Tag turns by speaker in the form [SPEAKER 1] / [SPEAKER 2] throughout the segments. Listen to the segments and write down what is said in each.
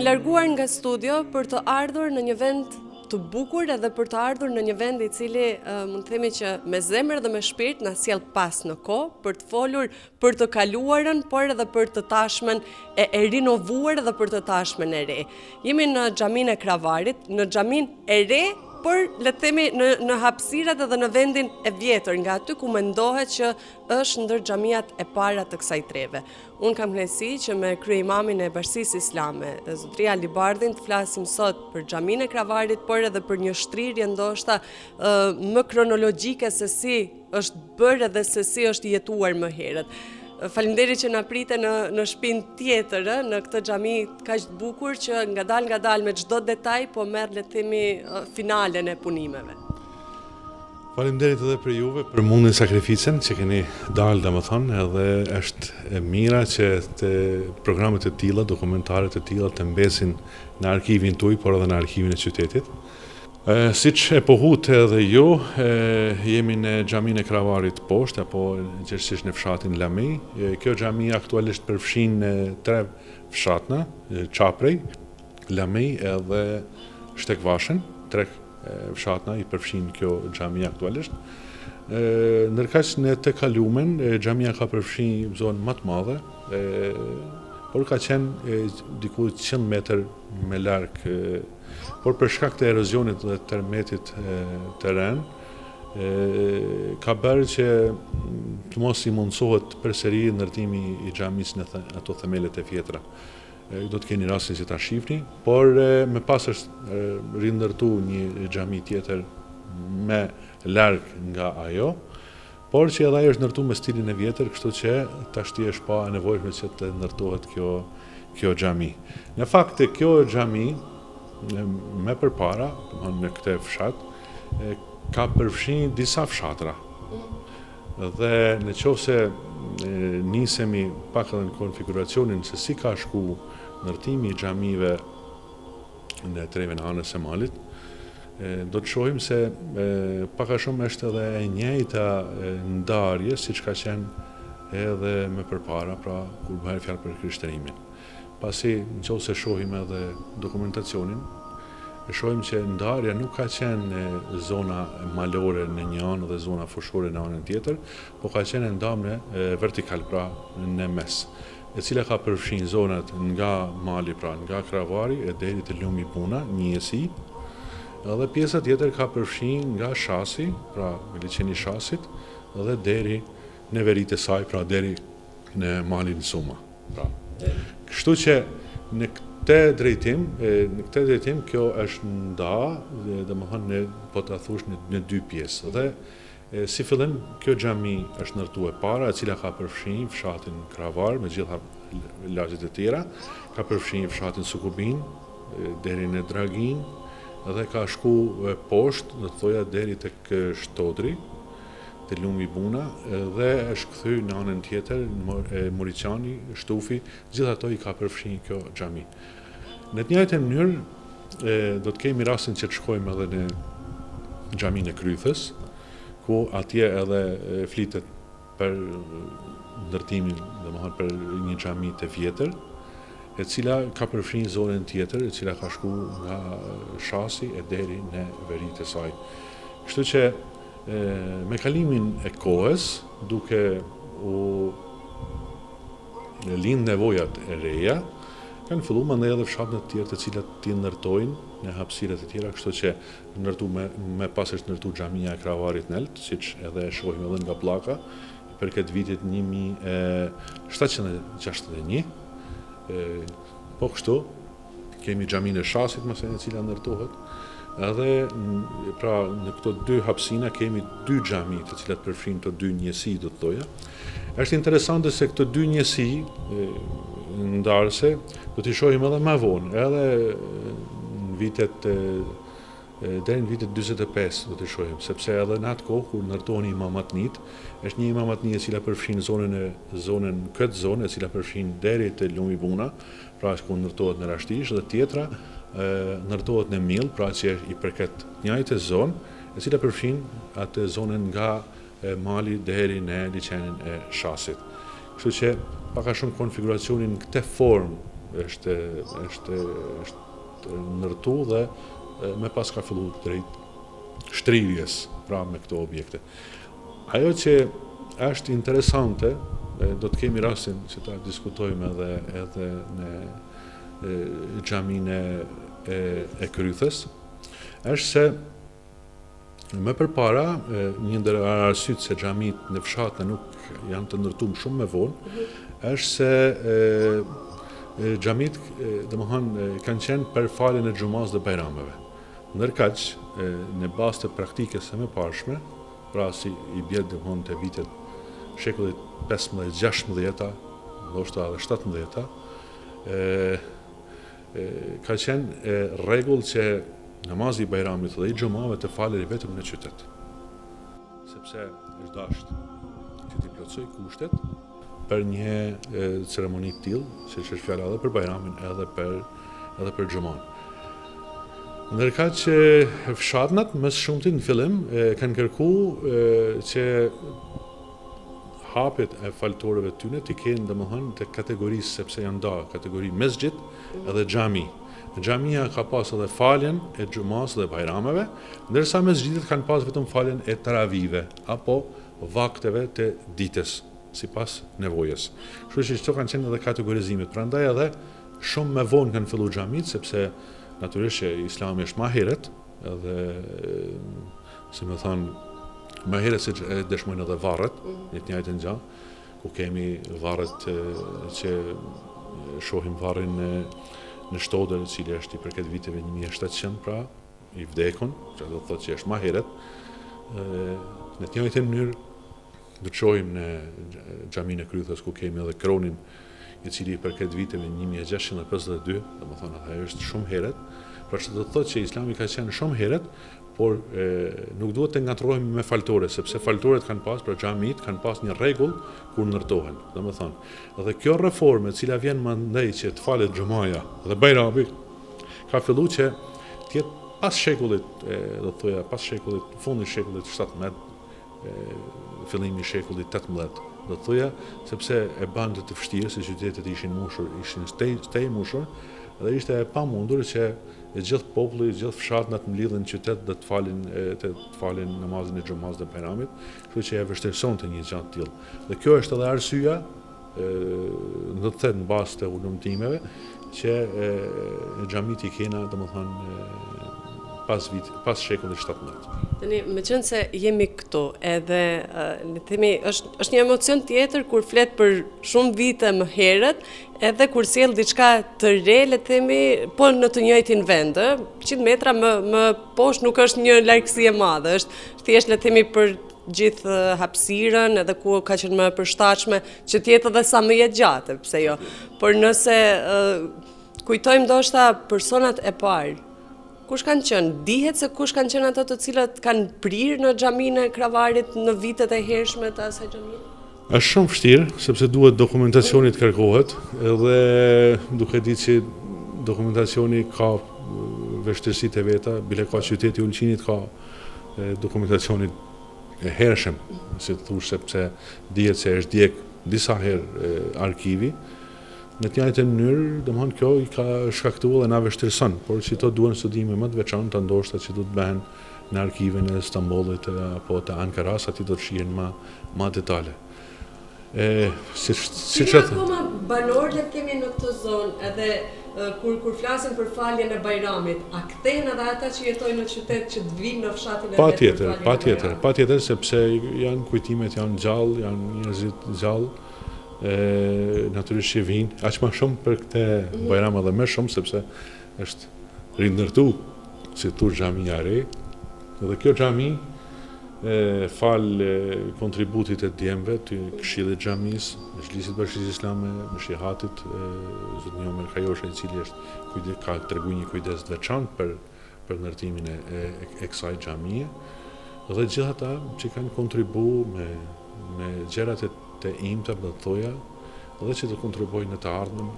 [SPEAKER 1] larguar nga studio për të ardhur në një vend të bukur edhe për të ardhur në një vend I cili mund të themi që me zemër dhe me shpirt na sjell pas në kohë për të folur për të kaluarën, por edhe për të tashmen e rinovuar dhe për të tashmen e re. Jemi në xhamin e Kravarit, në xhamin e re, por le të themi në hapësirat edhe në vendin e vjetër, nga aty ku mendohet që është ndër xhamiat e para të kësaj treve. Unë kam kënaqësi që me krye'imamin e Bashkisë Islame, Zotria Ali Bardhin, të flasim sot për xhamin e Kravarit, por edhe për një shtrirje ndoshta më kronologjike se si është bërë dhe se si është jetuar më herët. Faleminderit që na prite në shtëpinë tjetër, në këtë xhami kaq të bukur që ngadal me çdo detaj po merr le të themi finalen e punimeve.
[SPEAKER 2] Faleminderit edhe për juve për mundin sakrificën që keni dalë domethënë, edhe është e mira që të programet e tilla, dokumentare të tilla të mbesin në arkivin tuaj, por edhe në arkivin e qytetit. Siç e pohut edhe ju, jemi në xhamin e Kravarit poshtë, apo gjithsesi në fshatin Lamej. Kjo xhami aktualisht përfshin 3 fshatna, Çaprej, Lamej edhe Shtekvashën, 3 fshatna I përfshin kjo xhami aktualisht. Ndërkaq në të kalumen, xhamia ka përfshin zonë më të madhe, por ka qenë diku 100 metër me larg, por për shkak të erozionit dhe tërmetit të ren, ka bërë që të mos I mundsohet përsëri ndërtimi I xhamisë në ato themelet e vjetra. Do të keni rastin që ta shihni, por më pas është rindërtu një xhami tjetër më larg nga ajo, por që edhe ajo është ndërtuar me stilin e vjetër, kështu që tashti është pa e nevojshme që të ndërtohet kjo xhami. Në fakt kjo xhami me përpara, në këtë fshat, ka përfshin disa fshatra. Dhe në qoftë se nisemi pak edhe në konfiguracionin se si ka shku ndërtimi I xhamive në treven anës së malit, do të shohim se pak a shumë është edhe e njëjta ndarje siç ka qenë edhe më përpara, pra kur bëhet fjalë për krishterimin. Pasi nëse shohim edhe dokumentacionin, shohim që ndarja nuk ka qenë zona malore në një anë dhe zona fushore në anën tjetër, por ka qenë ndarje vertikal, pra në mes, e cila ka përfshin zonat nga mali, pra nga Kravari e deri te Lumi Puna, njësi, edhe pjesa tjetër ka përfshin nga Shasi, pra liçeni I Shasit, dhe deri në veritë e saj, pra deri në malin Suma. Pra. Kështu që në këtë drejtim kjo është nda, domethënë po ta thush në 2 pjesë. Dhe si fillim kjo xhami është ndërtuar para, e cila ka përfshin fshatin Kravar me gjitha lagjet e tjera, ka përfshin fshatin Sukubin deri në Dragin, dhe ka shku poshtë, do të thoja deri tek Shtodri, te Lumi Buna, dhe është kthy në anën tjetër, Moriçani, Shtufi, gjithë ato I ka përfshin kjo xhami. Në të njëjtën mënyrë do të kemi rastin që të shkojmë edhe në xhamin e Krythës, ku atje edhe flitet për ndërtimin, domethënë për një xhami të vjetër, e cila ka përfshin zonën tjetër, e cila ka shku nga Shasi e deri në veritë e saj. Kështu që me kalimin e kohës, duke u lind nevojat e reja, kanë filluar mandej edhe fshatët të tjerë të cilat ti ndërtojnë në hapësirat e tjera, kështu që me pas është ndërtuar xhamia e Kravarit Nelt, siç edhe e shohim edhe nga pllaka, për këtë vitit 1761. Po kështu, kemi xhamin e Shasit, e cila ndërtohet, edhe pra në këto 2 hapësina kemi 2 xhami të cilat përfshin këto 2 njësi, do të thoja. Është interesante se këto 2 njësi ndarëse do t'i shohim edhe më vonë, edhe në vitet deri në vitet 45 do t'i shohim, sepse edhe në atë kohë kur ndërtohen imamatnit, është një imamatni e cila përfshin këtë zonë e cila përfshin deri te Lumi Buna, pra ku ndërtohet në Rashtish, dhe tjetra ndërtohet në Mill, pra që I përket njëjtë zonë, e cila përfshin atë zonën nga mali deri në liçenin e Shasit. Kështu që pak a shumë konfiguracionin në këtë formë është ndërtu dhe me pas ka fillu drejt shtrirjes pra me këto objekte. Ajo që është interesante, do të kemi rastin që ta diskutojmë edhe në xhaminë e Krythës, është se më përpara një ndër arsyet se xhamit në fshatë nuk janë të ndërtuar shumë me vonë, është se xhamit domethënë kanë qenë për faljen e xhumas dhe bajrameve. Ndërkaq në bazë të praktikës së mëparshme, pra si i bie domethënë te vitet shekullit 15-16, ndoshta edhe 17, ka qenë rregull që namazi i bajramit dhe i xhumave të falej vetëm në qytet. Sepse është dashur që të plotësoj kushtet për një ceremoni të tillë, siç është fjala edhe për bajramin edhe për xhuman. Ndërkaq që fshatnat më së shumti në fillim kanë kërkuar që hapet e faltorëve tyne t'i kenë domethënë të kategorisë, sepse janë da kategori mesxhit edhe xhami. Xhamia ka pas edhe faljen e xhumas dhe bajrameve, ndërsa mesxhitet kanë pas vetëm faljen e taravive apo vakteve të ditës, sipas nevojës. Kështu që këto kanë qenë edhe kategorizimet. Prandaj edhe shumë më vonë kanë filluar xhamit, sepse natyrisht që Islami është më herët, edhe si më thonë më herët se dëshmojnë edhe varret, një të njëjtën gjë, ku kemi varret që shohim varrin në Shtodër, i cili është i përket viteve 1700, pra i vdekun, që do të thotë që është më herët. Në të njëjtën mënyrë do të shohim në xhaminë e Krythës, ku kemi edhe kronin, i cili i përket viteve 1652, domethënë ajo është shumë herët, pra që do të thotë që Islami ka qenë shumë herët, por nuk duhet të ngatrohemi me faltore, sepse faltoret kanë pas, pra xhamit kanë pas një rregull kur ndërtohen. Domethënë, edhe kjo reformë, e cila vjen mandej që të falet xhumaja dhe bajrami, ka filluar që të jetë pas shekullit, do të thoja pas shekullit, fundit shekullit 17, fillimi i shekullit 18, do të thoja, sepse e bante të vështirë se qytetet ishin mushur, ishin stej mushur, dhe ishte e pamundur që gjithë populli, gjithë fshatnat mlidhen në qytet dhe të falin namazin e xhumas dhe bajramit, kështu që e vështirësonte një gjë të tillë. Dhe kjo është edhe arsyeja, do të them në bazë të ulëmtimeve, që xhamit i kena, domethënë pas shekullit 17.
[SPEAKER 1] Tani, me qenë se jemi këtu, edhe le të themi është një emocion tjetër kur flet për shumë vite më herët, edhe kur sjell diçka të re, le të themi, po në të njëjtin vend, 100 metra më poshtë nuk është një largësi e madhe, është thjesht le të themi për gjithë hapësirën, edhe ku ka qenë më e përshtatshme që të jetë edhe sa më e gjatë, pse jo. Por nëse kujtojmë ndoshta personat e parë, kush kanë qenë? Dihet se kush kanë qenë ato të cilët kanë prirë në xhaminë e Kravarit në vitet e hershme të asaj xhamie?
[SPEAKER 2] Është shumë vështirë, sepse duhet dokumentacioni të kërkohet, edhe duke ditë që dokumentacioni ka vështirësitë e veta, bile ka qyteti Ulqinit ka dokumentacionin e hershëm, si të thush, sepse dihet se është djeg disa herë arkivi. Në të njëjtën mënyrë, domethënë kjo i ka shkaktuar dhe na vështirëson, por që to duhen studime më të veçanta, ndoshta që do të bëhen në arkivin e Stambollit apo të Ankaras, aty do të shihen më detale.
[SPEAKER 1] Si akoma banorët kemi në këtë zonë, edhe kur flasim për faljen e bajramit, a kthehen edhe ata që jetojnë në qytet që të vinë në fshatin e vet?
[SPEAKER 2] Patjetër, sepse janë kujtimet, janë gjallë, janë njerëzit gjallë. Natyrisht që vinë aq më shumë për këtë bajram edhe më shumë, sepse është rindërtu si tur xhamia e re, dhe kjo xhami fal kontributit e djemve të këshillit xhamis, Mezhlisit Bashkisë Islame, Mëshihatit, Zotni Omer Kajosha, i cili ka treguar një kujdes të veçantë për ndërtimin e kësaj xhamie, dhe gjithë ata që kanë kontribuar me gjërat të imta, do të thoja, dhe që të kontribuojnë në të ardhmen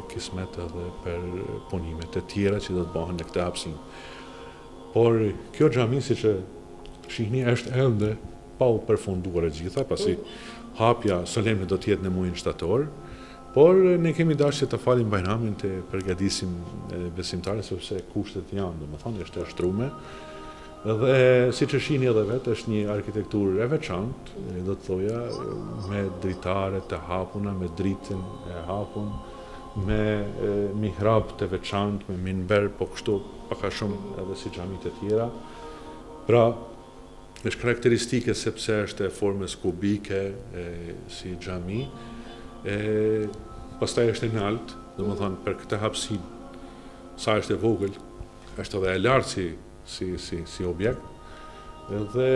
[SPEAKER 2] kismet edhe për punimet e tjera që do të bëhen në këtë hapësinë. Por kjo xhami, siç shihni, është ende pa u përfunduar e gjitha, pasi hapja solemne do të jetë në muajin shtator, Por ne kemi dashur të falim Bajramin, të përgatisim besimtarët sepse kushtet janë, domethënë është e shtruar. Dhe siç e shihni edhe vetë, është një arkitekturë e veçantë, do të thoja, me dritare të hapuna, me dritën e hapun, me mihrab të veçantë, me minber, po kështu pak a shumë edhe si xhamitë të tjera. Pra, është karakteristike sepse është e formës kubike si xhami. Pastaj është e lartë, domethënë për këtë hapësinë, sa është e vogël, është edhe e lartë si objekt. Dhe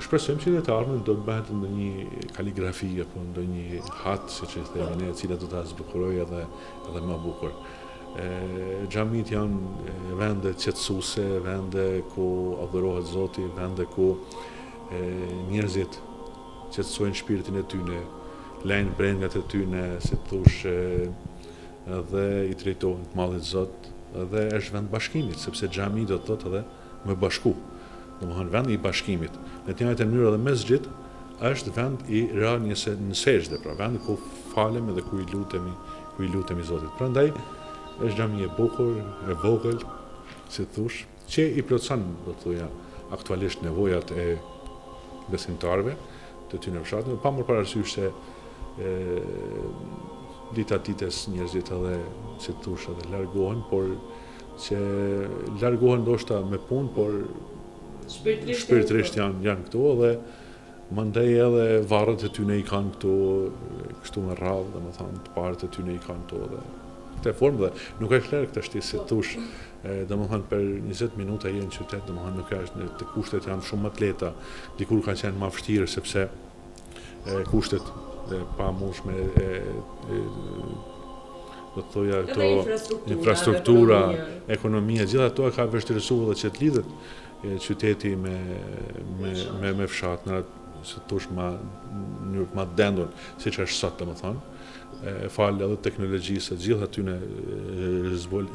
[SPEAKER 2] shpresojmë që të ardhmen do të bëhet ndonjë kaligrafi apo ndonjë hat, siç e themi ne, e cila do ta zbukurojë edhe më bukur. Xhamit janë vende qetësuese, vende ku adhurohet Zoti, vende ku njerëzit qetësojnë shpirtin e tyre, lejnë brengat e tyre, si thosh, dhe i drejtohen të Madhit Zot, dhe është vend bashkimit, sepse xhami do të thotë edhe me bashku. Domethënë vend i bashkimit. Në të njëjtën mënyrë edhe mesxhit është vend i rënies në sejdë, pra vend ku falem edhe ku i lutemi Zotit. Prandaj është xhami e bukur, e vogël, si thosh, që i plotson, do të thoja, aktualisht nevojat e besimtarëve të tyre në fshat, pa marrë parasysh se dita ditës njerëzit edhe, si thosh, edhe largohen, por që largohen ndoshta me punë, por shpirtërisht janë këtu, edhe mandej edhe varret e tyre i kanë këtu, kështu me radhë, domethënë të parët e tyre i kanë këtu edhe këtë formë, dhe nuk është lehtë këtë shtesë, si thosh, domethënë për 20 minuta je në qytet, domethënë nuk është, të kushtet janë shumë më të lehta, dikur ka qenë më vështirë sepse kushtet pa mushme, do të thoja këto infrastruktura, ekonomia, gjitha ato ka vështirësuar edhe që të lidhet qyteti me fshat, në si thosh ma dendur, siç është sot, domethënë, falë edhe teknologjisë, gjitha atyre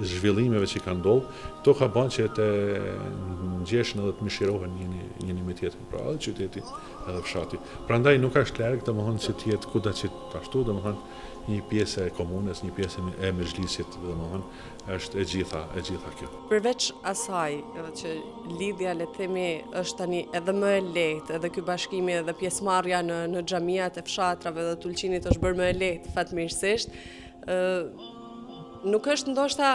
[SPEAKER 2] zhvillimeve që kanë ndodhur, këto ka bën që të ngjeshin edhe të mëshirohen njëri me tjetrin, pra edhe qyteti edhe fshati. Prandaj nuk është larg, domethënë që të jetë kuda që ashtu, domethënë një pjesë e komunës, një pjesë e mezhlisit, domethënë është e gjitha kjo.
[SPEAKER 1] Përveç asaj, edhe që lidhja, le të themi, është tani edhe më e lehtë, edhe ky bashkimi edhe pjesëmarrja në xhamiat e fshatrave dhe të Ulqinit është bërë më e lehtë fatmirësisht, nuk është ndoshta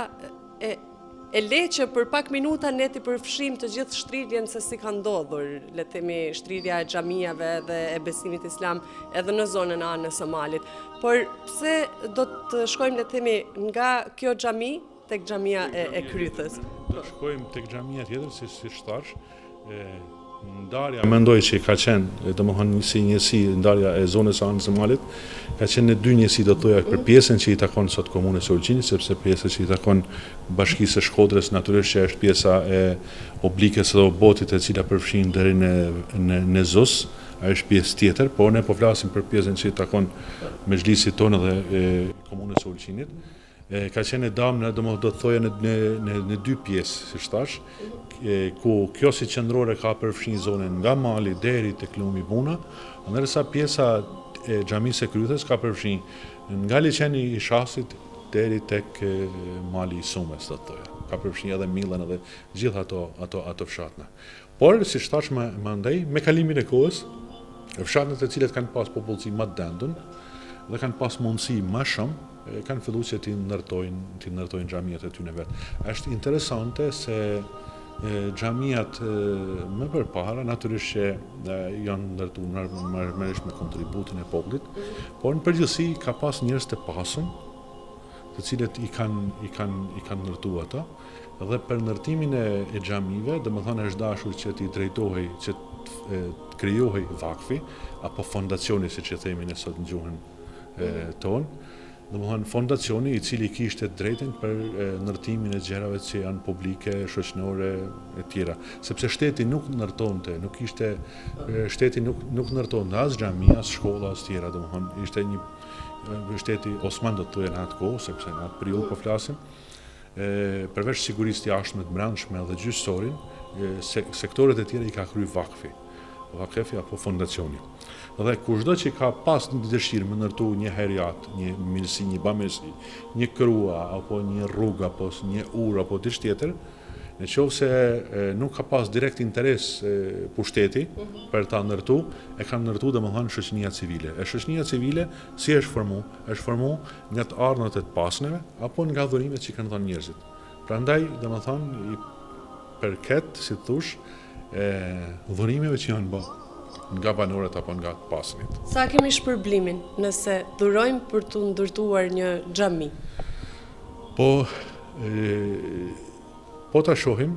[SPEAKER 1] e lehtë që për pak minuta ne t'i përfshim të gjithë shtrirjen se si ka ndodhur, le të themi, shtrirja e xhamiave dhe e besimit islam edhe në zonën e Anës së Malit. Por pse do të shkojmë, le të themi, nga kjo xhami tek xhamia e Krythës?
[SPEAKER 2] Do shkojmë tek xhamia tjetër, si thash, ndarja mendoj që ka qenë, domethënë si njësi ndarja e zonës së Anës së Malit, ka qenë në dy njësi, do të thoja, për pjesën që i takon sot komunës së Ulqinit, sepse pjesa që i takon bashkisë së Shkodrës natyrisht që është pjesa e oblikës së Botit, e cila përfshin deri në Zos, është pjesë tjetër, por ne po flasim për pjesën që i takon mezhlisit tonë dhe komunës së Ulqinit. Ka qenë damë, domethënë do të thoja, në dy pjesë, siç thash, ku kjo si qendrore ka përfshin zonën nga mali deri tek lumi Buna, ndërsa pjesa e xhamisë së Krythës ka përfshin nga liçeni i Shasit deri tek mali i Sumës, do të thoja. Ka përfshin edhe Millën edhe gjithë ato fshatna. Por siç thash më andaj, me kalimin e kohës, fshatnet e cilat kanë pas popullsi më të dendur dhe kanë pas mundësi më shumë, kanë filluar që ti ndërtojnë xhamiat e tyre vetë. Është interesante se xhamiat më përpara natyrisht që janë ndërtuar marrëmërisht me kontributin e popullit, por në përgjithësi ka pas njerëz të pasur, të cilët i kanë ndërtuar ato, dhe për ndërtimin e xhamive, domethënë është dashur që t'i drejtohej, që të krijohej vakfi apo fondacioni, siç e themi ne sot në gjuhën tonë. Domethënë fondacioni i cili kishte drejtën për ndërtimin e gjërave që janë publike, shoqërore e tjera, sepse shteti nuk ndërtonte, shteti nuk ndërtonte as xhamia, as shkolla, as tjera, domethënë ishte një shteti Osman, do të thonë, në atë kohë, sepse në atë periudhë po flasim, përveç sigurisë të jashtme të brendshme dhe gjyqësorin, sektorët e tjera i ka kryer vakfi. vakefi apo fondacioni. Dhe kushdo që ka pas një dëshirë me ndërtu një heriat, një mirësi, një bamirësi, një krua, apo një rrugë, apo një urë, apo diçka tjetër, në qovë se nuk ka pas direkt interes pushteti për ta ndërtu, e ka ndërtu dhe më thënë shoqënia civile. E shoqënia civile si është formu? Është formu nga të ardhmat e të pasneve, apo nga dhurimet që kanë dhënë njerëzit. Prandaj, dhe më thënë, i përket, si të thush, dhurimeve që janë bë nga banorët apo nga të pasnit.
[SPEAKER 1] Sa kemi shpërblimin nëse dhurojmë për të ndërtuar një xhami?
[SPEAKER 2] Po ta shohim,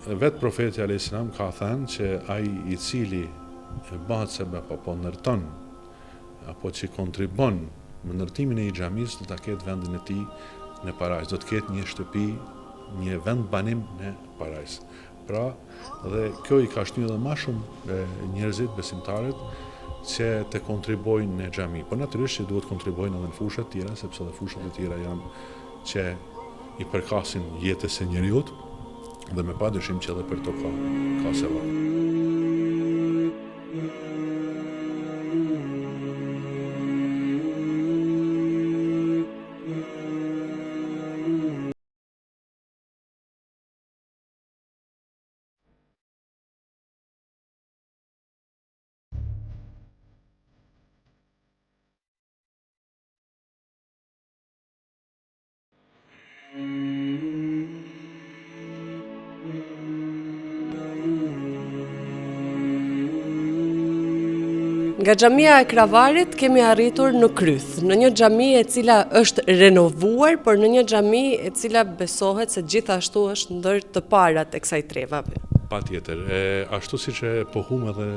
[SPEAKER 2] vetë profeti a.s. ka thënë që ai i cili bëhet sebeb apo ndërton apo që kontribon në ndërtimin e një xhamis do ta ketë vendin e tij në Parajs, do të ketë një shtëpi, një vend banim në Parajs. Pra, dhe kjo i ka shtyrë dhe më shumë njerëzit, besimtarët, që të kontribojnë në xhami. Po natyrisht që duhet kontribojnë edhe në fushat tjera, sepse edhe fushat e tjera janë që i përkasin jetës e njeriut, dhe me padyshim që edhe për to ka sevap.
[SPEAKER 1] Nga xhamia e Kravarit kemi arritur në Kryth, në një xhami e cila është renovuar, por në një xhami e cila besohet se gjithashtu është ndër të parat e kësaj trevave.
[SPEAKER 2] Patjetër, ashtu siç e pohum edhe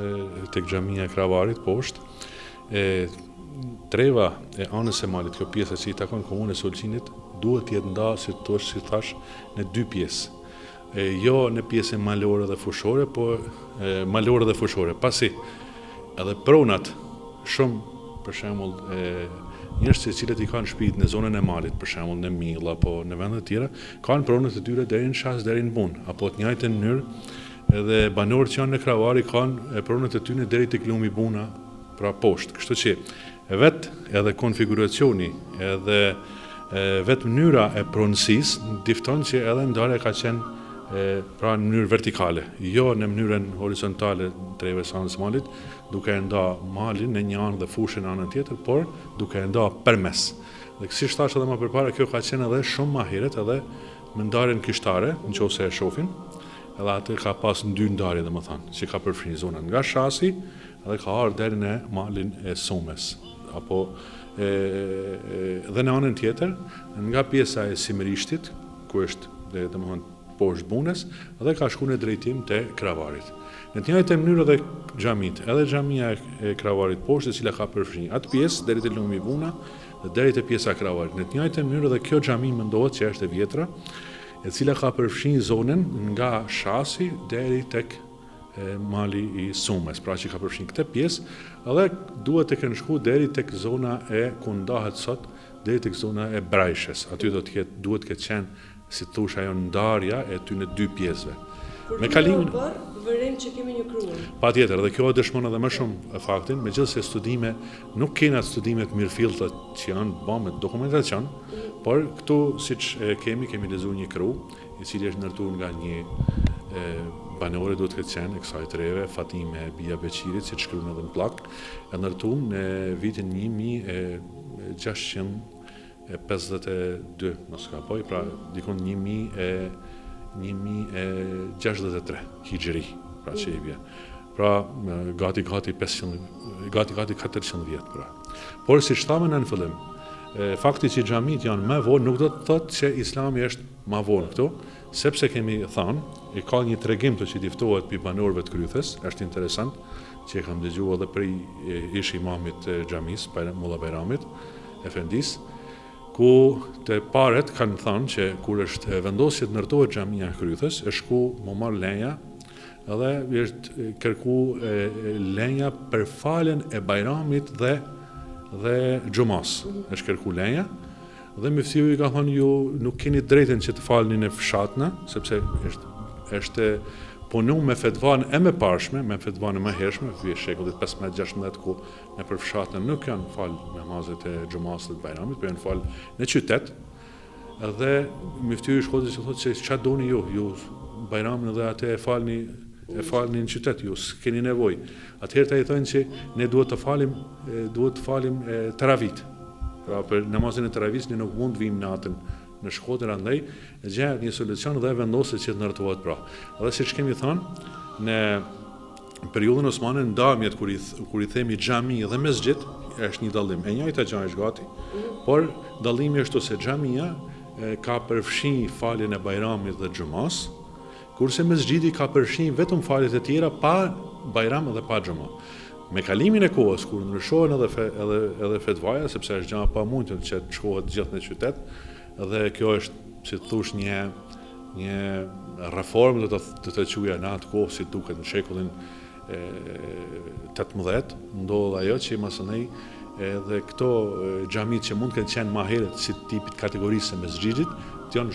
[SPEAKER 2] tek xhamia e Kravarit poshtë, treva e anës së malit, kjo pjesë që i takon komunës Ulqinit, duhet të jetë ndarë, si thash, në dy pjesë. Jo në pjesën malore dhe fushore, po malore dhe fushore. Pasi edhe pronat shumë, për shembull, njerëz të cilët i kanë shtëpitë në zonën e malit, për shembull në Mill apo në vende të tjera, kanë pronat e tyre deri në Shas, deri në Bun, apo të njëjtën mënyrë edhe banorët që janë në Kravari kanë pronat e tyre deri tek lumi Buna, pra poshtë. Kështu që vetë edhe konfiguracioni, edhe vetë mënyra e pronësisë difton që edhe ndarja ka qenë pra në mënyrë vertikale, jo në mënyrën horizontale trevës anës malit, duke e nda malin në një anë dhe fushën në anën tjetër, por duke e nda përmes. Dhe si thash edhe më përpara, kjo ka qenë edhe shumë më herët edhe me ndarjen kishtare, nëse e shohin, edhe atë ka pas në dy ndarje, domethënë, që ka përfshirë zonën nga Shasi edhe ka ardhur deri në malin e Sumes, apo dhe në anën tjetër, nga pjesa e Simerishtit, ku është domethënë poshtë Bunës, dhe ka shku në drejtim të Kravarit. Në të njëjtën mënyrë edhe xhamit, edhe xhamia e Kravarit poshtë, e cila ka përfshirë atë pjesë deri te lumi Buna dhe deri te pjesa e Kravarit. Në të njëjtën mënyrë edhe kjo xhami mendohet që është e vjetra, e cila ka përfshirë zonën nga Shasi deri tek mali i Sumes, pra që ka përfshirë këtë pjesë, edhe duhet të kenë shku deri tek zona e ku ndahet sot, deri tek zona e Brajshës. Aty duhet të qenë, si thush, ajo ndarja e ty në dy pjesëve. Me kalimin
[SPEAKER 1] vërim që kemi një kruan.
[SPEAKER 2] Patjetër, dhe kjo dëshmon edhe më shumë faktin, megjithëse studime nuk kemi atë studimet mirëfillta që janë bërë me dokumentacion, por këtu siç kemi lexuar një kru, i cili është ndërtuar nga një banore, duhet të qenë e kësaj treve, Fatime Bia Beqirit, siç shkruan edhe në plak, e ndërtuar në vitin 1652, mos gaboj, pra dikon 1063 hijri, pra që i bje. Pra gati 400 vjet, pra. Por si thamë në fillim, fakti që xhamit janë më vonë nuk do të thotë që Islami është më vonë këtu, sepse kemi thënë, ka një tregim të që diftohet pi banorëve të Krythës, është interesant, që e kam dëgjuar edhe prej ish imamit xhamis, Mulla Bajramit, Efendis, ku të paret kanë thënë që kur është vendosur të ndërtohet xhamia e Krythës, është shku më marr leja, edhe është kërku leja për faljen e Bajramit dhe xhumas. Është kërku leja, dhe muftiu i ka thënë ju nuk keni drejtën që të falni në fshatna, sepse është punu me fetvan e me parshme, me fetvan e me hershme, vje shekullit 15-16 ku në përfshatën nuk janë falë namazet e xhumas dhe bajramit, por janë falë në qytet. Edhe miftyri i shkodit që thotë se çfarë doni ju bajramin dhe atë e falni në qytet, ju s'keni nevojë. Atëherë ta i thonë që ne duhet të falim taravit. Pra për namazin e taravit ne nuk mund të vim natën në Shkodër, andaj gjehet një solucion dhe vendoset që të ndërtohet pra. Edhe siç kemi thënë, në periudhën osmane ndarmjet kur i themi xhami dhe mesxhit është një dallim. E njëjta gjë është gati, por dallimi është se xhamia ka përfshi faljen e bajramit dhe xhumas, kurse mesxhiti ka përfshi vetëm faljet e tjera pa bajram dhe pa xhuma. Me kalimin e kohës, kur ndryshohen edhe fetvaja, sepse është gjë e pamundshme që të shkohet gjithë në qytet, dhe kjo është, si thosh, një reformë do të quaja në atë kohë, si duket në shekullin 18, ndodh ajo që masonej edhe këto xhamit që mund të kenë qenë më herët si tipit kategorisë së mesxhitit, të janë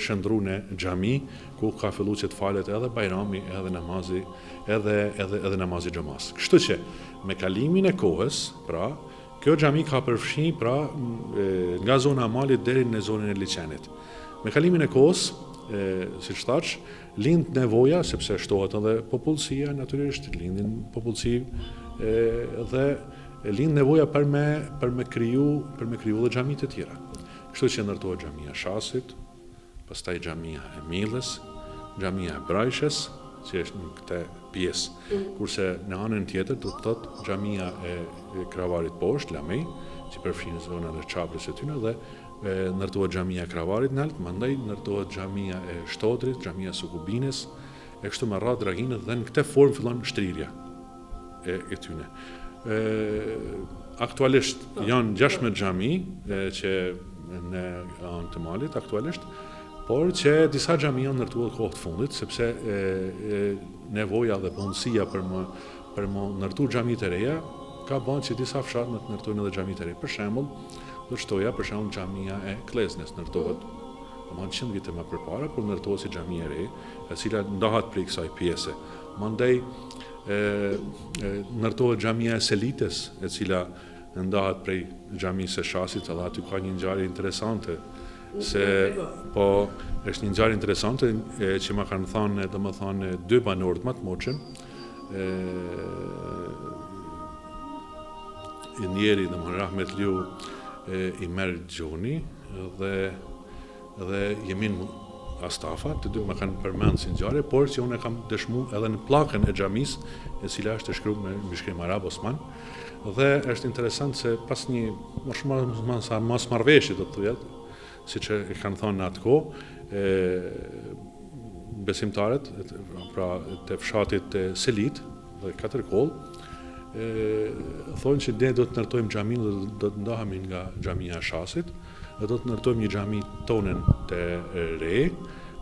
[SPEAKER 2] shndruar në xhami ku ka filluar që të falet edhe bajrami, edhe namazi, edhe namazi xhamas. Kështu që me kalimin e kohës, pra, kjo xhami ka përfshi pra nga zona e malit deri në zonën e liçenit. Me kalimin e kohës, siç thash, lind nevoja, sepse shtohet edhe popullsia natyrisht, lindin popullsi dhe lind nevoja për me kriju dhe xhamit e tjera. Kështu që ndërtohet xhamia Shasit, pastaj xhamia e Millës, xhamia e Brajshës, që është në këtë pjesë, kurse në anën tjetër do të thotë xhamia e Kravarit poshtë, Lamej, që përfshin zonën e Çaprës së tyre, dhe ndërtohet xhamia e Kravarit lart, mandej ndërtohet xhamia e Shtodrit, xhamia e Sukubinës, e kështu me radhë draginë, dhe në këtë formë fillon shtrirja e tyre. Aktualisht janë 16 xhami që në anën të malit aktualisht, por që disa xhami janë ndërtuar kohë të fundit, sepse nevoja dhe punësia për më ndërtuar xhami të reja ka bën që disa fshat më të ndërtojnë edhe xhami të reja. Për shembull, do të shtoja për shembull xhamia e Kleznes ndërtohet, domethënë 100 vite më përpara, por ndërtohet si xhami e re, e cila ndahet prej kësaj pjese. Mandej ndërtohet xhamia e Selites, e cila ndahet prej xhamisë së Shasit, edhe aty ka një ngjarje interesante, se po është një ngjarje interesante që ma kanë thënë, domethënë, dy banorët më të moçëm, njeri, domethënë Rahmet Liu Imer Gjoni dhe Jemin Astafa, të dy më kanë përmend si ngjarje, por që unë e kam dëshmuar edhe në pllakën e xhamisë, e cila është e shkruar me shkrim arab Osman. Dhe është interesant se pas një mosmarrëveshje, do të thuhet, siç e kanë thënë në atë kohë, besimtarët, pra të fshatit Selit dhe Katërkoll, thonë që ne do të ndërtojmë xhamin dhe do të ndahemi nga xhamia e Shasit, dhe do të ndërtojmë një xhami tonën të re,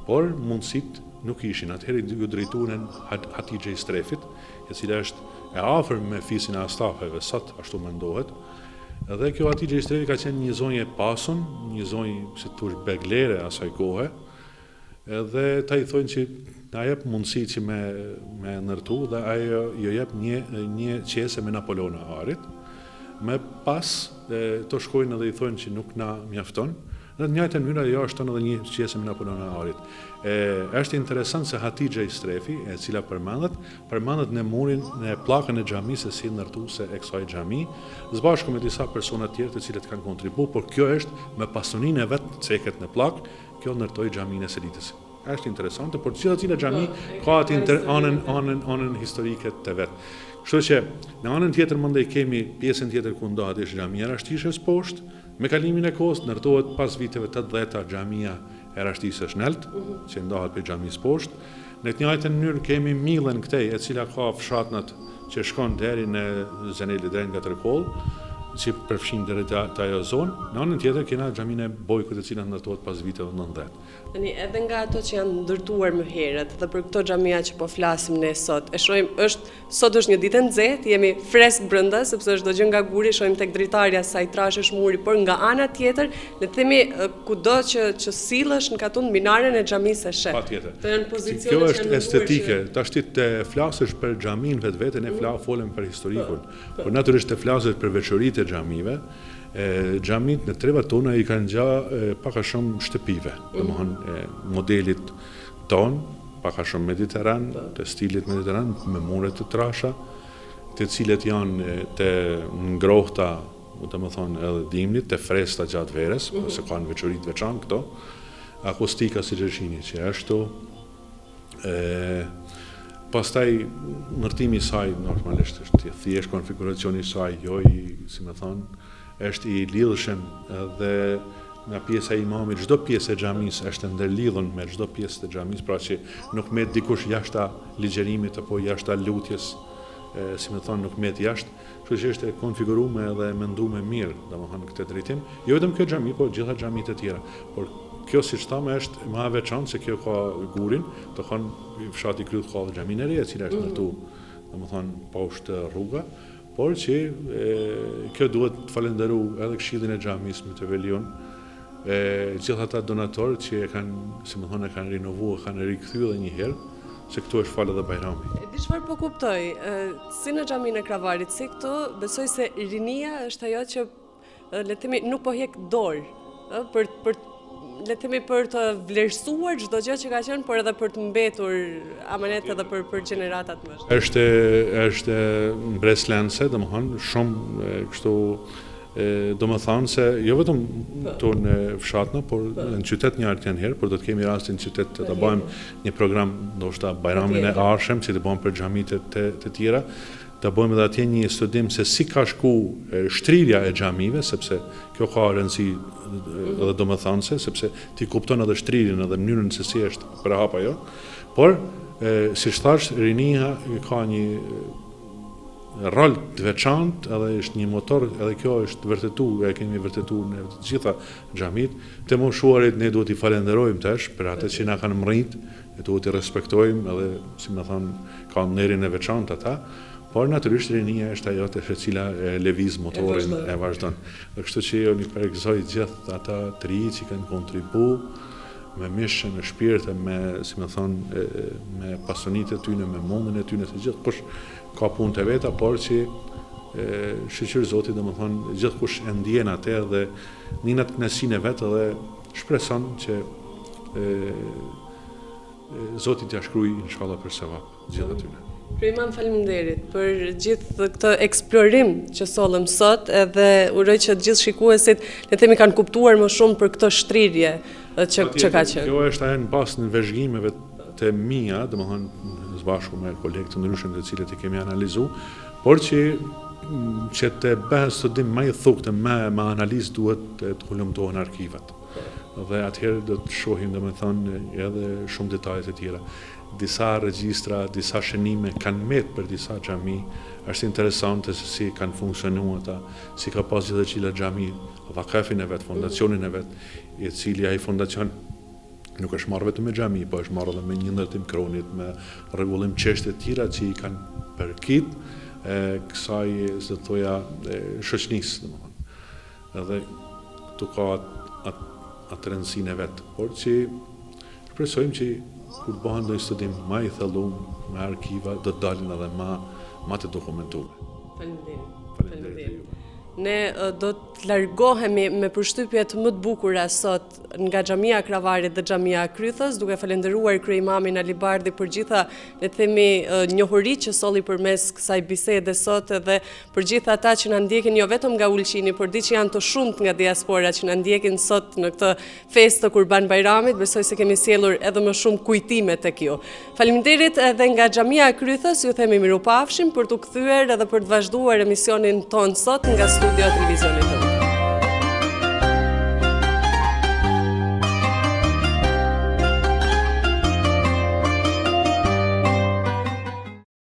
[SPEAKER 2] por mundësit nuk ishin. Atëherë ju drejtuan Hatixhe i Strefit, e cila është e afër me fisin e Astafeve, sot ashtu mendohet. Dhe kjo Hatixhe i Strefit ka qenë një zonjë e pasun, një zonjë, si thush, beglere asaj kohe, dhe ta i thonë që na jep mundësi që me ndërtu, dhe ajo jo jep një qese me Napoleon e Arit, me pas të shkojnë edhe i thonë që nuk na mjafton, dhe në njëjtën mënyrë ajo shton edhe një qese me Napoleon e Arit. Është interesant se Hatixhe i Strefi, e cila përmendet në murin, në pllakën e xhamisë si ndërtuese e kësaj xhami, së bashku me disa persona tjerë të cilët kanë kontribuar, por kjo është me pasuninë e vet ceket në pllak, kjo ndërtoi xhaminë e Selitës. Është interesante, por cila xhami ka atë anën historike të vet. Kështu që në anën tjetër mandej kemi pjesën tjetër ku ndahet është xhamia e Rashtishës poshtë, me kalimin e kohës ndërtohet pas viteve 80 xhamia e Rashtishës nalt, që ndahet për xhamisë poshtë. Në të njëjtën mënyrë kemi Millën këtej, e cila ka fshatnat që shkon deri në Zenelit deri në Katërkoll, që përfshin deri te ajo zonë. Në anën tjetër kena xhamin e Bojkut, e cila ndërtohet pas viteve 90.
[SPEAKER 1] Tani edhe nga ato që janë ndërtuar më herët dhe për këto xhamia që po flasim ne sot, e shohim sot është një ditë e nxehtë, jemi fresk brenda sepse është çdo gjë nga guri, shohim tek dritarja sa i trashësh muri, por nga ana tjetër, le të themi kudo që sillesh në katun minaren e xhamisë së sheh.
[SPEAKER 2] Patjetër.
[SPEAKER 1] Të janë pozicione
[SPEAKER 2] Kjo është estetike. Tash ti të flasësh për xhamin vetvete, ne folëm për historikun. Por natyrisht të flasësh për veçoritë e xhamive. Xhamit në trevat tona i kanë pak a shumë shtëpive, domethënë modelit ton, pak a shumë mediteran, të stilit mediteran, me mure të trasha, të cilet janë të ngrohta, domethënë edhe dimrit, të freskëta gjatë verës, ose kanë veçoritë veçantë këto, akustika si gjëshini që ashtu, pastaj ndërtimi i saj normalisht është thjesht konfiguracioni i saj, jo si më thonë, është i lidhshëm edhe nga pjesa e imamit, çdo pjesë e xhamisë është ndërlidhur me çdo pjesë të xhamisë, pra që nuk met dikush jashta ligjërimit apo jashta lutjes, si më thonë, nuk met jashtë, kështu që është e konfiguruar edhe menduar mirë, domethënë këtë drejtim. Jo vetëm kjo xhami, por gjitha xhamitë e tjera. Por kjo siç thamë është më e veçantë se kjo ka gurin, do thonë fshati Kryt ka xhamin e re, e cila është ndërtuar, domethënë poshtë rruga. Por që kjo duhet të falenderu edhe Këshillin e xhamisë të Velion, gjithë ata donatorë që e kanë, si më thonë, e kanë rinovuar, kanë rikthyer edhe një herë, se këtu është falë edhe Bajrami.
[SPEAKER 1] Di çfarë po kuptoj, si në xhamin e Kravarit, si këtu, besoj se rinia është ajo që le të themi nuk po hjek dorë le të themi për të vlerësuar çdo gjë që ka qenë, por edhe për të mbetur amanet edhe për gjeneratat më shpejt.
[SPEAKER 2] Është mbreslënse, domethënë shumë kështu, domethënë se jo vetëm këtu në fshatna, por në qytet një herë herë, por do të kemi rastin në qytet të bëjmë një program ndoshta Bajramin e ardhshëm, si të bëjmë për xhamitë të tjera. Të bëjmë edhe atje një studim se si ka shku shtrirja e xhamive, sepse kjo ka rëndësi edhe domethënëse, sepse ti kupton edhe shtrirjen edhe mënyrën se si është për hap ajo. Por, si thash, rinia ka një rol të veçantë, edhe është një motor, edhe kjo është vërtetuar, e kemi vërtetuar në të gjitha xhamit. Të moshuarit ne duhet i falenderojmë tash për atë që na kanë mrit, duhet i respektojmë edhe, si më thon, kanë nerin e veçantë ata. Por natyrisht rinia është ajo të cila lëviz motorin e vazhdon. Dhe kështu që unë i përgëzoj gjithë ata të rinj që kanë kontribuar me mishë, me shpirt, me, si më thonë, me pasonitë e tyre, me mundin e tyre, se gjithë kush ka punë të veta, por që shqyr Zoti, domethënë, gjithë kush e ndjen atë dhe ninat kënaqësinë e vet dhe shpreson që Zoti t'ia shkruaj inshallah për sevap gjithë atyre.
[SPEAKER 1] Imam, faleminderit për gjithë këtë eksplorim që sollëm sot, edhe uroj që të gjithë shikuesit le të themi kanë kuptuar më shumë për këtë shtrirje që ka qenë.
[SPEAKER 2] Kjo është ajo në pas në vëzhgimeve të mia, domethënë së bashku me kolegë të ndryshëm të cilët i kemi analizuar, por që të bëhen studim më i thuktë, me analizë duhet të hulumtohen arkivat. Dhe atëherë do të shohim domethënë edhe shumë detaje të tjera. Disa regjistra, disa shënime kanë met për disa xhami, është interesante se si kanë funksionuar ata, si ka pas gjithë çila xhami, vakafin e vet, fondacionin e vet, i cili ai fondacion nuk është marrë vetëm me xhami, po është marrë edhe me një ndërtim kronit, me rregullim çështje të tjera që i kanë përkit kësaj, se të thoja, shoqënisë, domethënë. Edhe këtu ka atë rëndësinë e vet, por që shpresojmë që kur bëhen ndonjë studim më i thellum me arkiva, do të dalin edhe më të dokumentuar.
[SPEAKER 1] Faleminderit. Ne do të largohemi me përshtypjet më të bukura sot nga xhamia Kravarit dhe xhamia Krythës, duke falenderuar krye'imamin Ali Bardhi për gjitha, le të themi, njohuritë që solli përmes kësaj bisede sot, edhe për gjithë ata që na ndjekin jo vetëm nga Ulqini, por di që janë të shumtë nga diaspora që na ndjekin sot në këtë festë të Kurban Bajramit, besoj se kemi sjellur edhe më shumë kujtime tek ju. Faleminderit edhe nga xhamia Krythës, ju themi mirupafshim për t'u kthyer edhe për të vazhduar emisionin ton sot nga studio e televizionit.